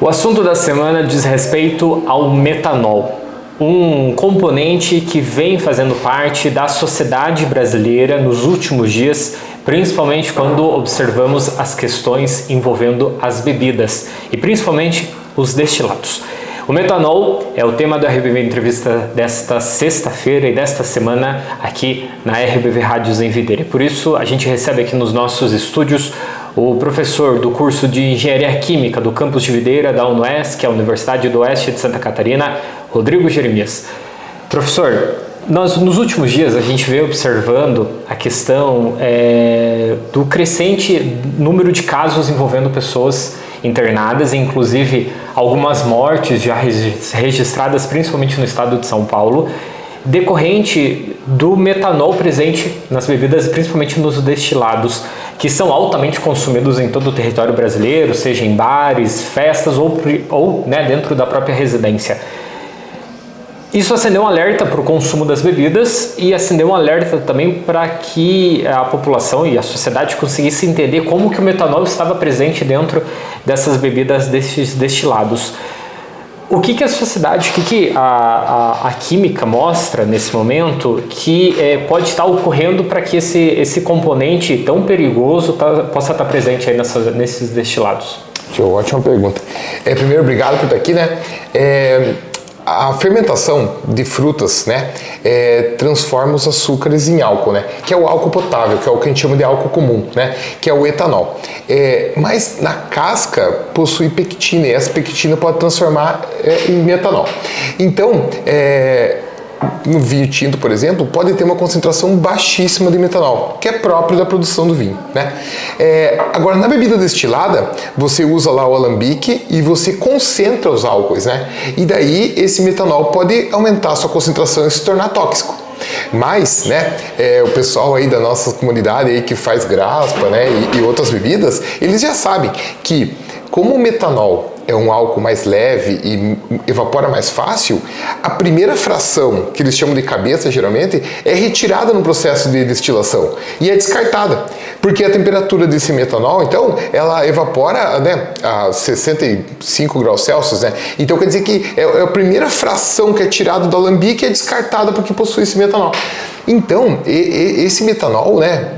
O assunto da semana diz respeito ao metanol, um componente que vem fazendo parte da sociedade brasileira nos últimos dias, principalmente quando observamos as questões envolvendo as bebidas e principalmente os destilados. O metanol é o tema da RBV Entrevista desta sexta-feira e desta semana aqui na RBV Rádios em Videira. Por isso, a gente recebe aqui nos nossos estúdios o professor do curso de Engenharia Química do campus de Videira da UniOeste, que é a Universidade do Oeste de Santa Catarina, Rodrigo Jeremias. Professor, nos últimos dias a gente veio observando a questão do crescente número de casos envolvendo pessoas internadas, inclusive algumas mortes já registradas principalmente no estado de São Paulo, decorrente do metanol presente nas bebidas, principalmente nos destilados, que são altamente consumidos em todo o território brasileiro, seja em bares, festas ou dentro da própria residência. Isso acendeu um alerta para o consumo das bebidas e acendeu um alerta também para que a população e a sociedade conseguisse entender como que o metanol estava presente dentro dessas bebidas, desses destilados. O que a sociedade, o que a química mostra nesse momento que pode estar ocorrendo para que esse componente tão perigoso possa estar presente aí nesses destilados? Ótima pergunta. Primeiro, obrigado por estar aqui, né? A fermentação de frutas, né, transforma os açúcares em álcool, né, que é o álcool potável, que é o que a gente chama de álcool comum, né, que é o etanol. Mas na casca possui pectina e essa pectina pode transformar em metanol. Então, no vinho tinto, por exemplo, pode ter uma concentração baixíssima de metanol, que é próprio da produção do vinho, né? Agora, na bebida destilada, você usa lá o alambique e você concentra os álcoois, né? E daí, esse metanol pode aumentar a sua concentração e se tornar tóxico. Mas, né, o pessoal aí da nossa comunidade aí que faz graspa, né, e outras bebidas, eles já sabem que, como o metanol é um álcool mais leve e evapora mais fácil, a primeira fração, que eles chamam de cabeça geralmente, é retirada no processo de destilação e é descartada, porque a temperatura desse metanol, então, ela evapora, né, a 65 graus Celsius, né? Então quer dizer que é a primeira fração que é tirada do alambique e é descartada porque possui esse metanol. Então, esse metanol, né,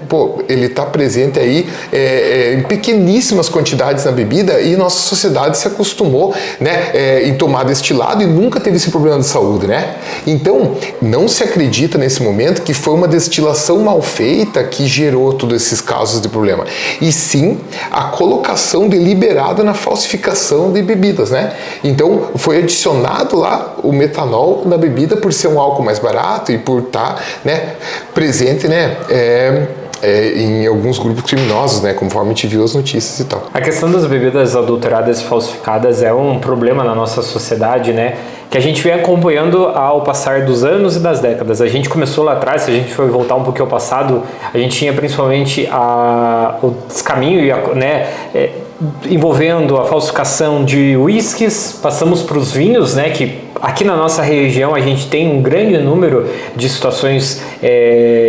ele está presente aí em pequeníssimas quantidades na bebida e nossa sociedade se acostumou, né, em tomar destilado e nunca teve esse problema de saúde, né? Então, não se acredita nesse momento que foi uma destilação mal feita que gerou todos esses casos de problema. E sim, a colocação deliberada na falsificação de bebidas, né? Então, foi adicionado lá o metanol na bebida por ser um álcool mais barato e por estar, né, presente, né, em alguns grupos criminosos, né, conforme a gente viu as notícias e tal. A questão das bebidas adulteradas e falsificadas é um problema na nossa sociedade, né, que a gente vem acompanhando ao passar dos anos e das décadas. A gente começou lá atrás, se a gente for voltar um pouquinho ao passado, a gente tinha principalmente o descaminho, né, envolvendo a falsificação de uísques, passamos para os vinhos, né, que aqui na nossa região a gente tem um grande número de situações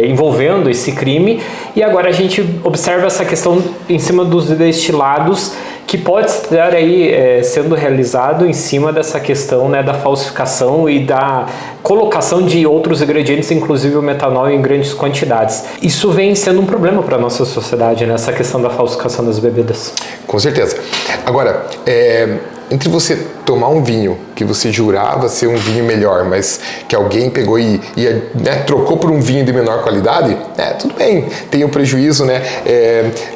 envolvendo esse crime, e agora a gente observa essa questão em cima dos destilados, que pode estar aí sendo realizado em cima dessa questão, né, da falsificação e da colocação de outros ingredientes, inclusive o metanol em grandes quantidades. Isso vem sendo um problema para a nossa sociedade, né, essa questão da falsificação das bebidas. Com certeza. Agora, entre você tomar um vinho que você jurava ser um vinho melhor, mas que alguém pegou e né, trocou por um vinho de menor qualidade, tudo bem, tem um prejuízo, né,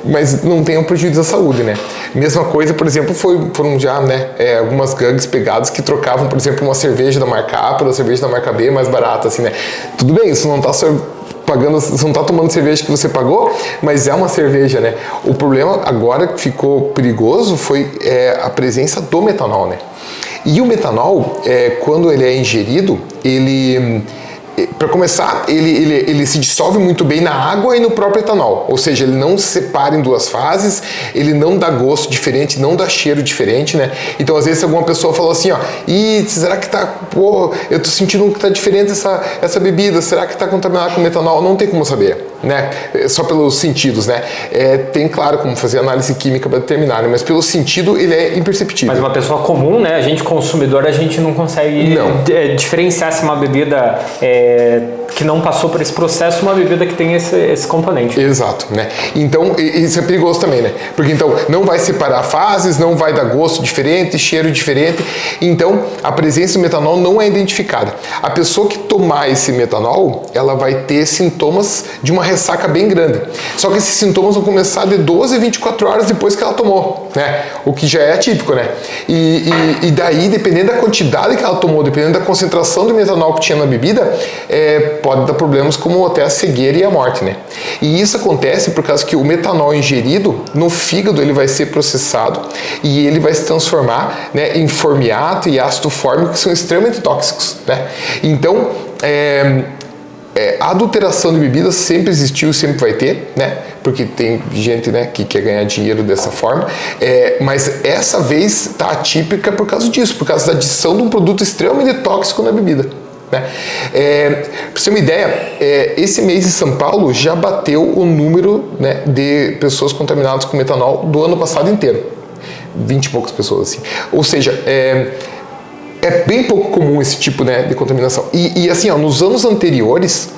mas não tem um prejuízo à saúde, né. Mesma coisa, por exemplo, foram já, né, algumas gangues pegadas que trocavam, por exemplo, uma cerveja da marca A pela cerveja da marca B mais barata, assim, né. Tudo bem, isso não está pagando, você não está tomando cerveja que você pagou, mas é uma cerveja, né? O problema agora que ficou perigoso foi a presença do metanol, né? E o metanol, quando ele é ingerido, para começar, ele se dissolve muito bem na água e no próprio etanol, ou seja, ele não se separa em duas fases, ele não dá gosto diferente, não dá cheiro diferente, né? Então, às vezes, alguma pessoa falou assim, ó, será que tá, eu tô sentindo que tá diferente essa bebida, será que tá contaminada com metanol? Não tem como saber, né? Só pelos sentidos, né? Tem, claro, como fazer análise química para determinar, né? Mas pelo sentido ele é imperceptível. Mas uma pessoa comum, né? A gente consumidor, a gente não consegue diferenciar se uma bebida que não passou por esse processo, uma bebida que tem esse componente. Exato, né? Então, isso é perigoso também, né? Porque então não vai separar fases, não vai dar gosto diferente, cheiro diferente. Então, a presença do metanol não é identificada. A pessoa que tomar esse metanol, ela vai ter sintomas de uma ressaca bem grande. Só que esses sintomas vão começar de 12 a 24 horas depois que ela tomou, né? O que já é atípico, né? E daí, dependendo da quantidade que ela tomou, dependendo da concentração do metanol que tinha na bebida, pode dar problemas como até a cegueira e a morte, né? E isso acontece por causa que o metanol ingerido no fígado ele vai ser processado e ele vai se transformar, né, em formiato e ácido fórmico, que são extremamente tóxicos, né? Então, a adulteração de bebidas sempre existiu e sempre vai ter, né? Porque tem gente, né, que quer ganhar dinheiro dessa forma, mas essa vez está atípica por causa disso, por causa da adição de um produto extremamente tóxico na bebida. Né? Para você ter uma ideia, esse mês em São Paulo já bateu o número, né, de pessoas contaminadas com metanol do ano passado inteiro. 20 e poucas pessoas, assim. Ou seja, é bem pouco comum esse tipo, né, de contaminação. E assim, ó, nos anos anteriores,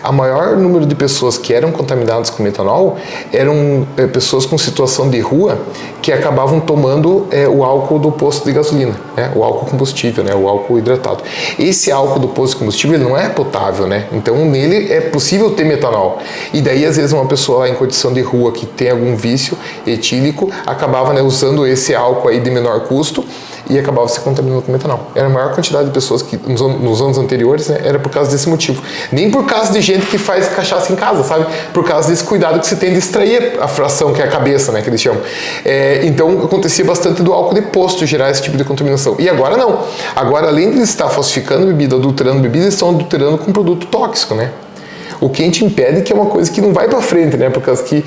a maior número de pessoas que eram contaminadas com metanol eram pessoas com situação de rua que acabavam tomando o álcool do posto de gasolina, né? O álcool combustível, né? O álcool hidratado. Esse álcool do posto de combustível ele não é potável, né? Então nele é possível ter metanol. E daí às vezes uma pessoa lá em condição de rua que tem algum vício etílico acabava, né, usando esse álcool aí de menor custo e acabava se contaminando com metanol. Era a maior quantidade de pessoas que nos anos anteriores, né, era por causa desse motivo. Nem por causa de gente que faz cachaça em casa, sabe? Por causa desse cuidado que se tem de extrair a fração, que é a cabeça, né, que eles chamam. Então acontecia bastante do álcool de posto gerar esse tipo de contaminação. E agora não. Agora, além de estar falsificando bebida, adulterando bebida, eles estão adulterando com produto tóxico, né? O que a gente impede que é uma coisa que não vai para frente, né? Por causa que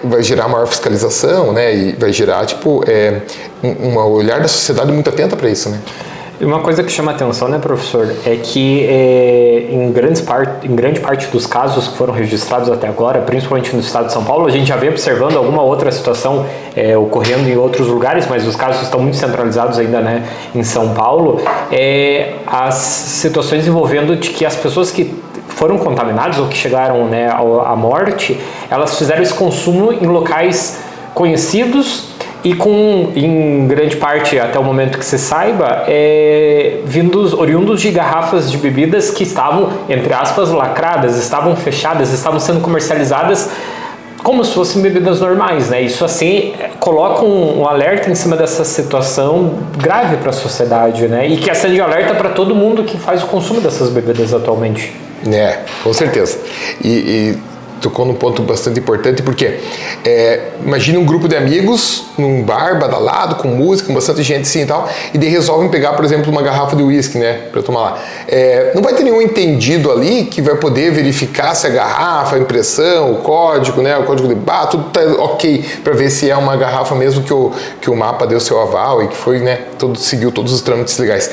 vai gerar maior fiscalização, né? E vai gerar, tipo, um olhar da sociedade muito atenta para isso, né? E uma coisa que chama atenção, né, professor, é que em grande parte dos casos que foram registrados até agora, principalmente no estado de São Paulo, a gente já vem observando alguma outra situação ocorrendo em outros lugares, mas os casos estão muito centralizados ainda, né, em São Paulo, as situações envolvendo de que as pessoas que foram contaminadas ou que chegaram, né, à morte, elas fizeram esse consumo em locais conhecidos e em grande parte, até o momento que se saiba, oriundos de garrafas de bebidas que estavam, entre aspas, lacradas, estavam fechadas, estavam sendo comercializadas como se fossem bebidas normais, né? Isso, assim, coloca um alerta em cima dessa situação grave para a sociedade, né? E que acende alerta para todo mundo que faz o consumo dessas bebidas atualmente. Com certeza. E tocou num ponto bastante importante, porque imagine um grupo de amigos num bar badalado, com música, com bastante gente assim e tal, e daí resolvem pegar, por exemplo, uma garrafa de uísque, né, para tomar lá. Não vai ter nenhum entendido ali que vai poder verificar se a garrafa, a impressão, o código, né, o código de barra, tudo tá ok, para ver se é uma garrafa mesmo que o mapa deu seu aval e que foi, né, seguiu todos os trâmites legais.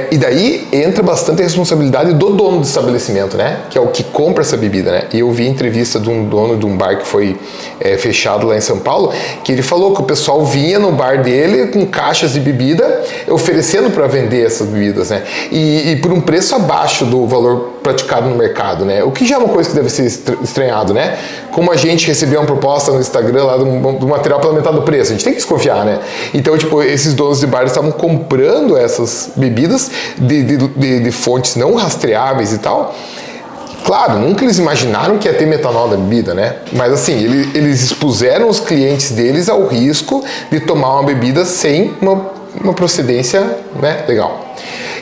E daí entra bastante a responsabilidade do dono do estabelecimento, né? Que é o que compra essa bebida, né? E eu vi entrevista de um dono de um bar que foi fechado lá em São Paulo, que ele falou que o pessoal vinha no bar dele com caixas de bebida, oferecendo para vender essas bebidas, né? E por um preço abaixo do valor praticado no mercado, né? O que já é uma coisa que deve ser estranhado, né? Como a gente recebeu uma proposta no Instagram lá do material pela metade do preço, a gente tem que desconfiar, né? Então, tipo, esses donos de bar estavam comprando essas bebidas de fontes não rastreáveis e tal. Claro, nunca eles imaginaram que ia ter metanol na bebida, né? Mas assim, eles expuseram os clientes deles ao risco de tomar uma bebida sem uma procedência, né, legal.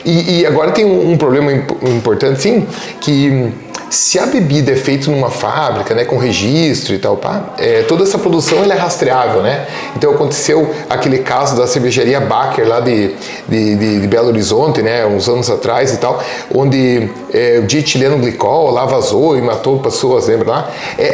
E agora tem um problema importante, sim, que se a bebida é feita numa fábrica, né, com registro e tal, toda essa produção ela é rastreável, né? Então aconteceu aquele caso da cervejaria Baker lá de Belo Horizonte, né, uns anos atrás e tal, onde o dietileno glicol lá vazou e matou pessoas, lembra lá?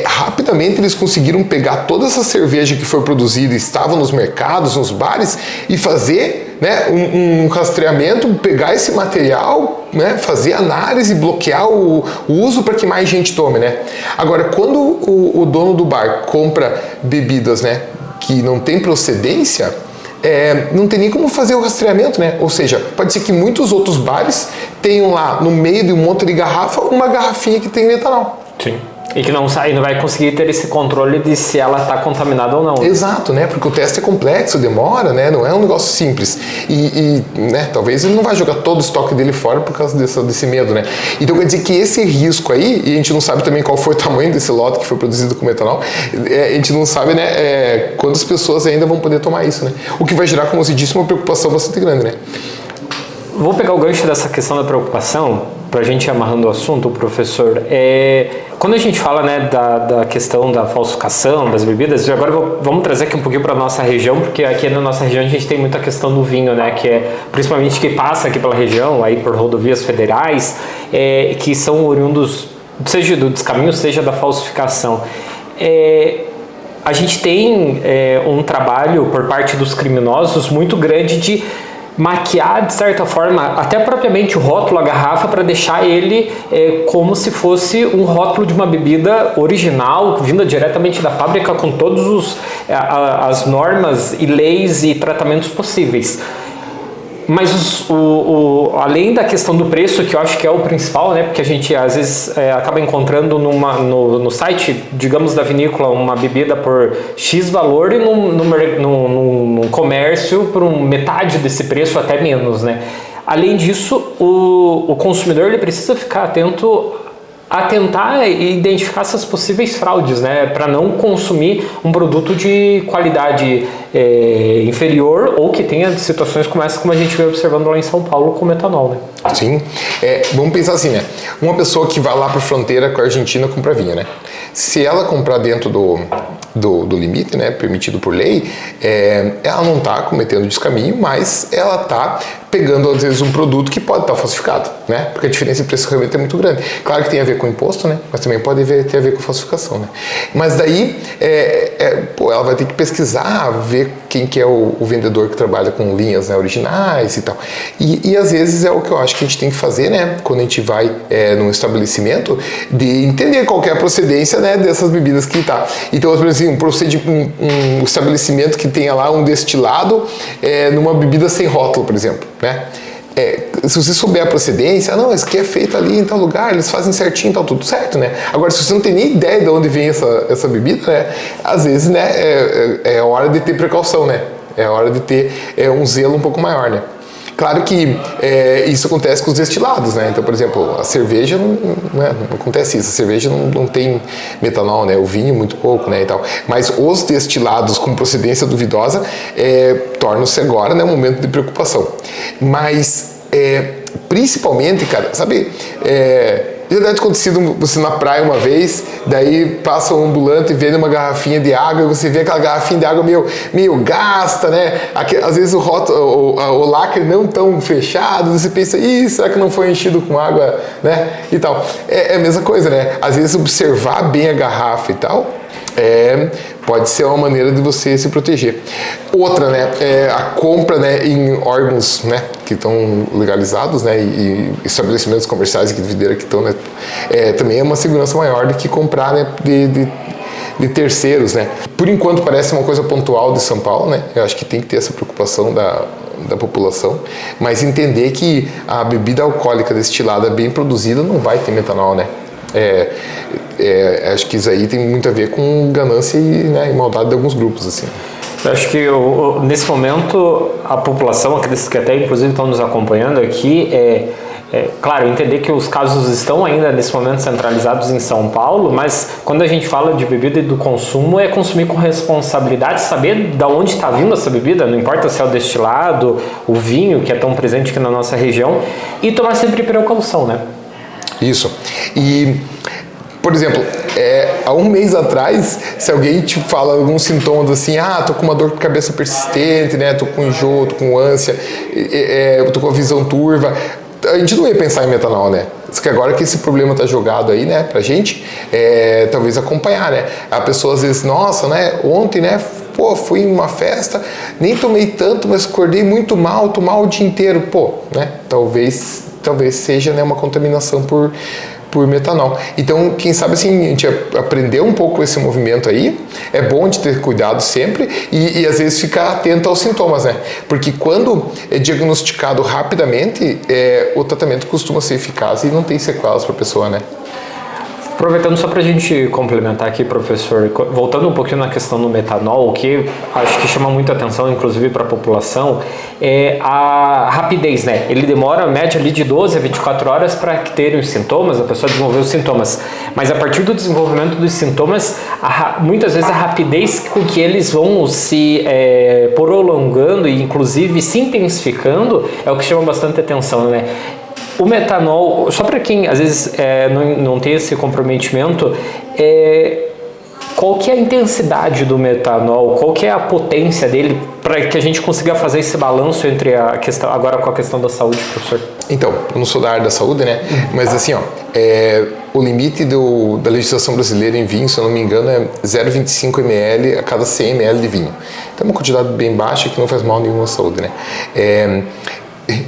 Rapidamente eles conseguiram pegar toda essa cerveja que foi produzida e estava nos mercados, nos bares e fazer né, um rastreamento, pegar esse material, né, fazer análise, bloquear o uso para que mais gente tome, né? Agora, quando o dono do bar compra bebidas, né, que não tem procedência, não tem nem como fazer o rastreamento, né? Ou seja, pode ser que muitos outros bares tenham lá no meio de um monte de garrafa uma garrafinha que tem metanol. Sim. E que não vai conseguir ter esse controle de se ela está contaminada ou não. Exato, né? Porque o teste é complexo, demora, né? Não é um negócio simples. Né? Talvez ele não vai jogar todo o estoque dele fora por causa desse medo, né? Então quer dizer que esse risco aí, e a gente não sabe também qual foi o tamanho desse lote que foi produzido com metanol, a gente não sabe, né? Quantas pessoas ainda vão poder tomar isso, né? O que vai gerar, como você disse, uma preocupação bastante grande, né? Vou pegar o gancho dessa questão da preocupação, para a gente ir amarrando o assunto, professor. Quando a gente fala, né, da questão da falsificação das bebidas, agora vamos trazer aqui um pouquinho para a nossa região, porque aqui na nossa região a gente tem muita questão do vinho, né, que é principalmente que passa aqui pela região, aí por rodovias federais, que são oriundos, seja do descaminho, seja da falsificação. A gente tem um trabalho por parte dos criminosos muito grande de maquiar, de certa forma, até propriamente o rótulo, a garrafa, para deixar ele como se fosse um rótulo de uma bebida original, vinda diretamente da fábrica, com todas as normas e leis e tratamentos possíveis. Mas além da questão do preço, que eu acho que é o principal, né? Porque a gente às vezes acaba encontrando no site, digamos, da vinícola, uma bebida por X valor e num comércio por metade desse preço, até menos, né? Além disso, o consumidor ele precisa ficar atento a tentar identificar essas possíveis fraudes, né, para não consumir um produto de qualidade inferior ou que tenha situações como essa, como a gente vem observando lá em São Paulo com metanol, né? Sim. Vamos pensar assim, né? Uma pessoa que vai lá para a fronteira com a Argentina comprar vinho, né? Se ela comprar dentro do limite, né, permitido por lei, ela não está cometendo descaminho, mas ela está pegando, às vezes, um produto que pode estar falsificado, né? Porque a diferença de preço realmente é muito grande. Claro que tem a ver com imposto, né? Mas também pode ter a ver com falsificação, né? Mas daí, ela vai ter que pesquisar, ver quem que é o vendedor que trabalha com linhas, né, originais e tal. E às vezes é o que eu acho que a gente tem que fazer, né? Quando a gente vai num estabelecimento, de entender qual que é a procedência, né, dessas bebidas que tá. Então, por exemplo, um estabelecimento que tenha lá um destilado numa bebida sem rótulo, por exemplo, né? Se você souber a procedência, não, isso aqui é feito ali em tal lugar, eles fazem certinho, tal, tudo certo, né? Agora, se você não tem nem ideia de onde vem essa bebida, né? Às vezes, né, é hora de ter precaução, né? É hora de ter um zelo um pouco maior, né? Claro que isso acontece com os destilados, né? Então, por exemplo, a cerveja não acontece isso. A cerveja não tem metanol, né? O vinho muito pouco, né? E tal. Mas os destilados com procedência duvidosa tornam-se agora, né, um momento de preocupação. Mas principalmente, cara, sabe? Já deve ter acontecido você na praia uma vez, daí passa um ambulante e vende uma garrafinha de água e você vê aquela garrafinha de água meio gasta, né? Às vezes o lacre não tão fechado, você pensa, será que não foi enchido com água, né? E tal. É a mesma coisa, né? Às vezes observar bem a garrafa e tal, pode ser uma maneira de você se proteger. Outra, né, a compra, né, em órgãos, né, que estão legalizados, né, e estabelecimentos comerciais aqui de videira que estão, né, também é uma segurança maior do que comprar, né, de terceiros, né. Por enquanto parece uma coisa pontual de São Paulo, né, eu acho que tem que ter essa preocupação da população, mas entender que a bebida alcoólica destilada bem produzida não vai ter metanol, né. Acho que isso aí tem muito a ver com ganância e maldade de alguns grupos, assim. Eu acho que nesse momento a população, aqueles que até inclusive estão nos acompanhando aqui, claro, entender que os casos estão ainda nesse momento centralizados em São Paulo, mas quando a gente fala de bebida e do consumo, é consumir com responsabilidade, saber de onde está vindo essa bebida, não importa se é o destilado, o vinho, que é tão presente aqui na nossa região, e tomar sempre precaução, né? Isso. E, por exemplo, há um mês atrás, se alguém te fala alguns sintomas assim, tô com uma dor de cabeça persistente, né, tô com enjoo, tô com ânsia, tô com a visão turva, a gente não ia pensar em metanol, né? Só que agora que esse problema tá jogado aí, né, pra gente, talvez acompanhar, né? A pessoa às vezes, nossa, né, ontem, né, pô, fui em uma festa, nem tomei tanto, mas acordei muito mal, tô mal o dia inteiro. Pô, né? Talvez seja, né, uma contaminação por metanol. Então, quem sabe assim, a gente aprender um pouco esse movimento aí, é bom de ter cuidado sempre e às vezes ficar atento aos sintomas, né? Porque quando é diagnosticado rapidamente, o tratamento costuma ser eficaz e não tem sequelas para a pessoa, né? Aproveitando só para a gente complementar aqui, professor, voltando um pouquinho na questão do metanol, o que acho que chama muita atenção, inclusive para a população, é a rapidez, né? Ele demora, média ali de 12 a 24 horas para ter os sintomas, a pessoa desenvolver os sintomas, mas a partir do desenvolvimento dos sintomas, muitas vezes a rapidez com que eles vão se prolongando e inclusive se intensificando é o que chama bastante atenção, né? O metanol, só para quem às vezes não tem esse comprometimento, qual que é a intensidade do metanol, qual que é a potência dele para que a gente consiga fazer esse balanço entre a questão, agora com a questão da saúde, professor? Então, eu não sou da área da saúde, né? Mas assim, ó, o limite da legislação brasileira em vinho, se eu não me engano, é 0,25 ml a cada 100 ml de vinho. Então é uma quantidade bem baixa que não faz mal nenhuma à saúde, né?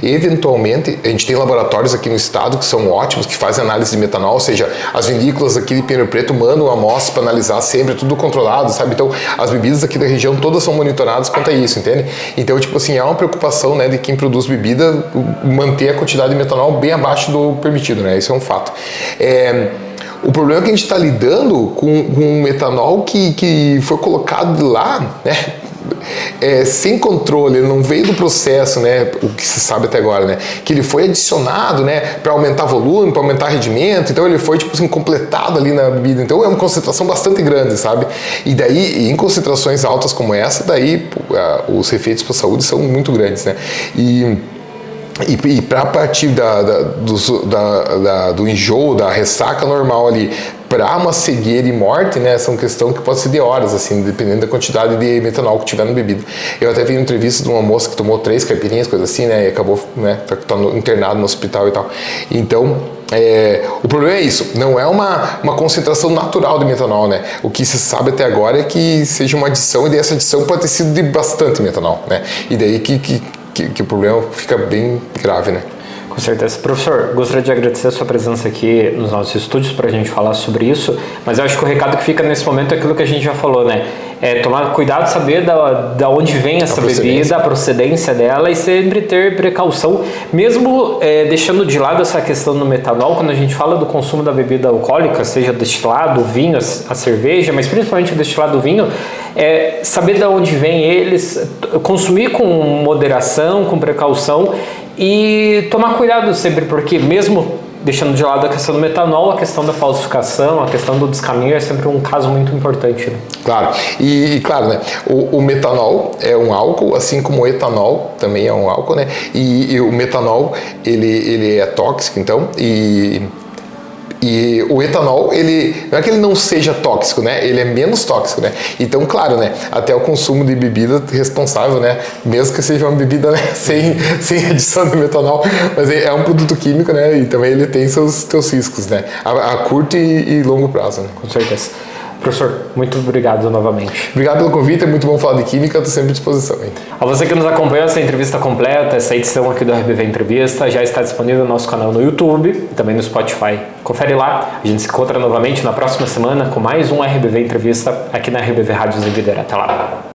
Eventualmente, a gente tem laboratórios aqui no estado que são ótimos, que fazem análise de metanol, ou seja, as vinícolas aqui de Pinheiro Preto mandam amostras para analisar sempre, tudo controlado, sabe? Então, as bebidas aqui da região todas são monitoradas quanto a isso, entende? Então, tipo assim, há uma preocupação, né, de quem produz bebida manter a quantidade de metanol bem abaixo do permitido, né? Isso é um fato. O problema é que a gente está lidando com um metanol que foi colocado de lá, né? Sem controle, ele não veio do processo, né, o que se sabe até agora, né, que ele foi adicionado, né, para aumentar volume, para aumentar rendimento, então ele foi, tipo assim, completado ali na bebida, então é uma concentração bastante grande, sabe, e daí, em concentrações altas como essa, daí os efeitos para a saúde são muito grandes, né, e para partir do enjoo, da ressaca normal ali, para uma cegueira e morte, né, são questão que pode ser de horas, assim, dependendo da quantidade de metanol que tiver na bebida. Eu até vi uma entrevista de uma moça que tomou 3 caipirinhas, coisa assim, né, e acabou, né, tá internado no hospital e tal. Então, o problema é isso, não é uma concentração natural de metanol, né? O que se sabe até agora é que seja uma adição, e daí essa adição pode ter sido de bastante metanol, né? E daí que o problema fica bem grave, né? Com certeza. Professor, gostaria de agradecer a sua presença aqui nos nossos estúdios para a gente falar sobre isso, mas eu acho que o recado que fica nesse momento é aquilo que a gente já falou, né? Tomar cuidado, saber da onde vem essa bebida, a procedência dela e sempre ter precaução, mesmo deixando de lado essa questão do metanol, quando a gente fala do consumo da bebida alcoólica, seja destilado, o vinho, a cerveja, mas principalmente o destilado, o vinho, saber de onde vem eles, consumir com moderação, com precaução e tomar cuidado sempre, porque mesmo deixando de lado a questão do metanol, a questão da falsificação, a questão do descaminho é sempre um caso muito importante, né? Claro, e claro, né, o metanol é um álcool, assim como o etanol também é um álcool, né, e o metanol, ele é tóxico, então, e o etanol, ele não é que ele não seja tóxico, né? Ele é menos tóxico, né? Então, claro, né? Até o consumo de bebida responsável, né? Mesmo que seja uma bebida, né? sem adição de metanol, mas é um produto químico, né? E também ele tem seus riscos, né? A curto e longo prazo, né? Com certeza. Professor, muito obrigado novamente. Obrigado pelo convite, é muito bom falar de química, estou sempre à disposição. Hein? A você que nos acompanhou, essa entrevista completa, essa edição aqui do RBV Entrevista já está disponível no nosso canal no YouTube e também no Spotify. Confere lá, a gente se encontra novamente na próxima semana com mais um RBV Entrevista aqui na RBV Rádios em Videira. Até lá.